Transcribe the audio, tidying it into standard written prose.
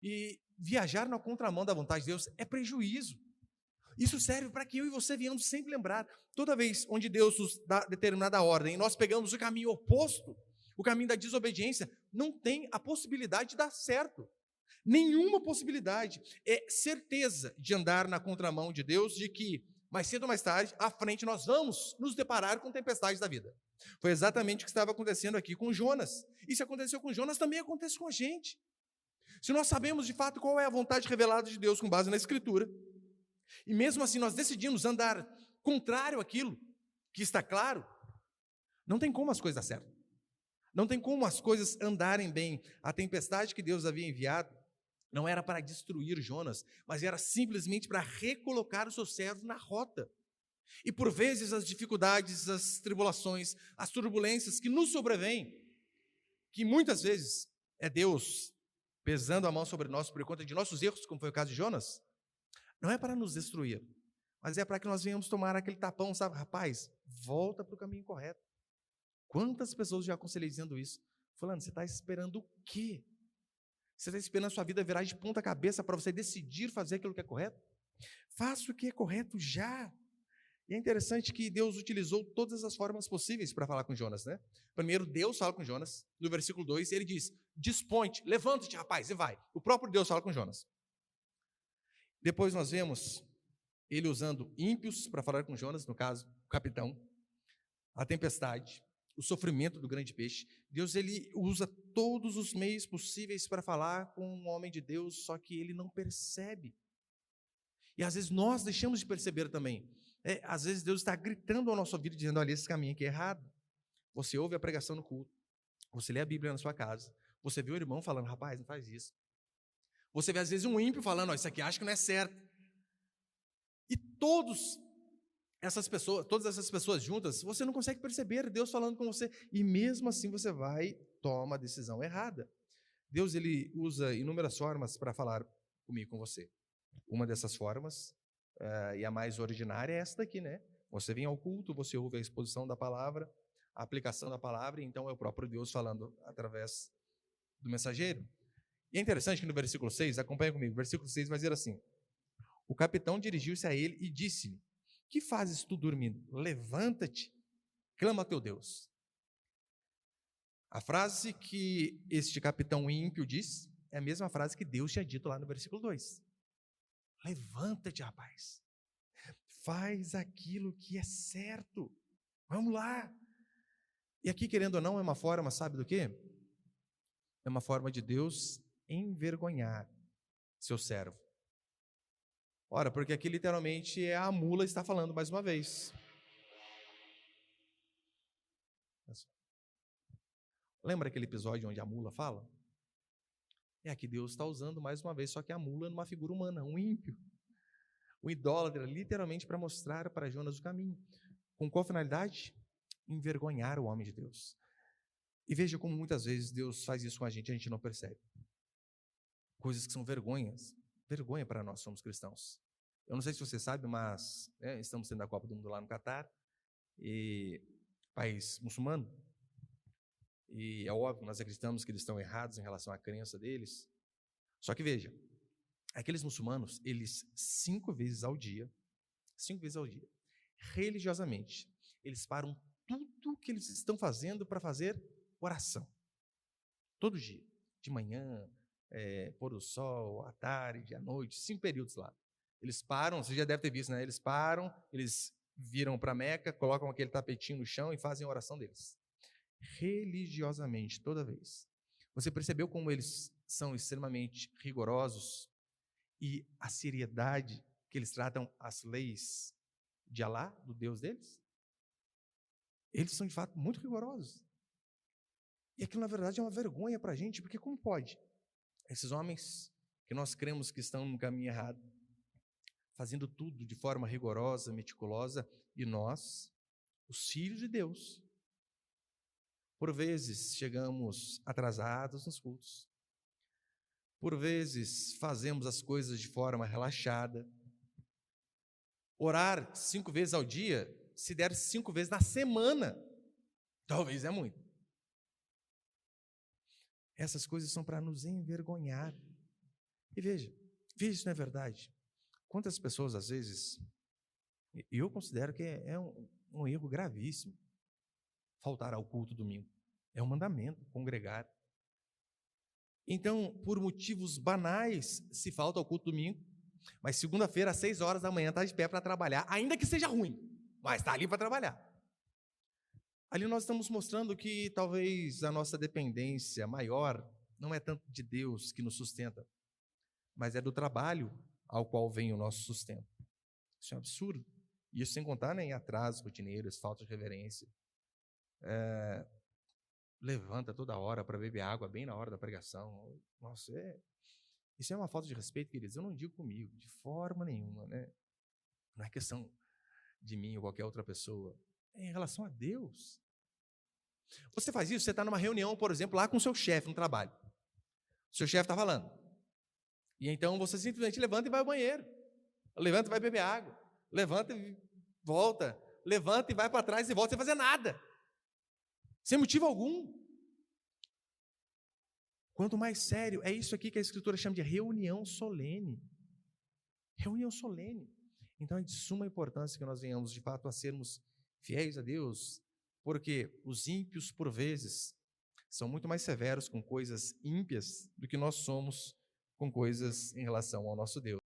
E viajar na contramão da vontade de Deus é prejuízo. Isso serve para que eu e você venhamos sempre lembrar, toda vez onde Deus nos dá determinada ordem, e nós pegamos o caminho oposto, o caminho da desobediência, não tem a possibilidade de dar certo. Nenhuma possibilidade. É certeza de andar na contramão de Deus, de que mais cedo ou mais tarde, à frente, nós vamos nos deparar com tempestades da vida. Foi exatamente o que estava acontecendo aqui com Jonas. E se aconteceu com Jonas, também acontece com a gente. Se nós sabemos de fato qual é a vontade revelada de Deus com base na Escritura, e mesmo assim nós decidimos andar contrário àquilo que está claro, não tem como as coisas dar certo. Não tem como as coisas andarem bem. A tempestade que Deus havia enviado não era para destruir Jonas, mas era simplesmente para recolocar o seu servo na rota. E por vezes as dificuldades, as tribulações, as turbulências que nos sobrevêm, que muitas vezes é Deus pesando a mão sobre nós por conta de nossos erros, como foi o caso de Jonas, não é para nos destruir, mas é para que nós venhamos tomar aquele tapão, sabe? Rapaz, volta para o caminho correto. Quantas pessoas já aconselhei dizendo isso? Fulano, você está esperando o quê? Você está esperando a sua vida virar de ponta cabeça para você decidir fazer aquilo que é correto? Faça o que é correto já. E é interessante que Deus utilizou todas as formas possíveis para falar com Jonas, né? Primeiro, Deus fala com Jonas, no versículo 2, ele diz, dispõe-te, levanta-te, rapaz, e vai. O próprio Deus fala com Jonas. Depois nós vemos ele usando ímpios para falar com Jonas, no caso, o capitão, a tempestade, o sofrimento do grande peixe. Deus, ele usa todos os meios possíveis para falar com um homem de Deus, só que ele não percebe. E às vezes nós deixamos de perceber também. Às vezes Deus está gritando ao nosso ouvido, dizendo, olha, esse caminho aqui é errado. Você ouve a pregação no culto, você lê a Bíblia na sua casa, você vê o irmão falando, rapaz, não faz isso. Você vê às vezes um ímpio falando, isso aqui acho que não é certo. E todas essas pessoas juntas, você não consegue perceber Deus falando com você, e mesmo assim você toma a decisão errada. Deus, ele usa inúmeras formas para falar comigo, com você. Uma dessas formas, e a mais ordinária, é essa daqui, né? Você vem ao culto, você ouve a exposição da palavra, a aplicação da palavra, e então é o próprio Deus falando através do mensageiro. E é interessante que no versículo 6, acompanha comigo, o versículo 6 vai dizer assim, o capitão dirigiu-se a ele e disse-lhe, que fazes tu dormindo? Levanta-te, clama a teu Deus. A frase que este capitão ímpio diz é a mesma frase que Deus tinha dito lá no versículo 2. Levanta-te, rapaz. Faz aquilo que é certo. Vamos lá. E aqui, querendo ou não, é uma forma, sabe do quê? É uma forma de Deus envergonhar seu servo. Ora, porque aqui literalmente é a mula está falando mais uma vez. Lembra aquele episódio onde a mula fala? É aqui Deus está usando mais uma vez, só que a mula numa figura humana, um ímpio. O idólatra, literalmente para mostrar para Jonas o caminho. Com qual finalidade? Envergonhar o homem de Deus. E veja como muitas vezes Deus faz isso com a gente não percebe. Coisas que são vergonha para nós, somos cristãos. Eu não sei se você sabe, mas estamos tendo a Copa do Mundo lá no Catar, e país muçulmano, e é óbvio, nós acreditamos que eles estão errados em relação à crença deles. Só que veja, aqueles muçulmanos, eles 5 vezes ao dia, religiosamente, eles param tudo que eles estão fazendo para fazer oração. Todo dia, de manhã, pôr do sol, à tarde, à noite, 5 períodos lá. Eles param, você já deve ter visto, né? Eles param, eles viram para Meca, colocam aquele tapetinho no chão e fazem a oração deles. Religiosamente, toda vez. Você percebeu como eles são extremamente rigorosos e a seriedade que eles tratam as leis de Alá, do Deus deles? Eles são de fato muito rigorosos. E aquilo na verdade é uma vergonha para a gente, porque como pode? Esses homens que nós cremos que estão no caminho errado, fazendo tudo de forma rigorosa, meticulosa, e nós, os filhos de Deus, por vezes chegamos atrasados nos cultos, por vezes fazemos as coisas de forma relaxada. Orar 5 vezes ao dia, se der 5 vezes na semana, talvez é muito. Essas coisas são para nos envergonhar. E veja se não é verdade. Quantas pessoas, às vezes, e eu considero que é um erro gravíssimo faltar ao culto domingo. É um mandamento, congregar. Então, por motivos banais, se falta ao culto domingo, mas segunda-feira, às 6 horas da manhã, está de pé para trabalhar, ainda que seja ruim, mas está ali para trabalhar. Ali nós estamos mostrando que talvez a nossa dependência maior não é tanto de Deus que nos sustenta, mas é do trabalho ao qual vem o nosso sustento. Isso é um absurdo. E isso sem contar em atrasos rotineiros, falta de reverência. Levanta toda hora para beber água bem na hora da pregação. Nossa, isso é uma falta de respeito, queridos. Eu não digo comigo, de forma nenhuma, né? Não é questão de mim ou qualquer outra pessoa. É em relação a Deus. Você faz isso, você está numa reunião, por exemplo, lá com o seu chefe no trabalho. O seu chefe está falando. E então você simplesmente levanta e vai ao banheiro. Levanta e vai beber água. Levanta e volta. Levanta e vai para trás e volta sem fazer nada. Sem motivo algum. Quanto mais sério, é isso aqui que a Escritura chama de reunião solene. Reunião solene. Então é de suma importância que nós venhamos de fato a sermos fiéis a Deus, porque os ímpios, por vezes, são muito mais severos com coisas ímpias do que nós somos com coisas em relação ao nosso Deus.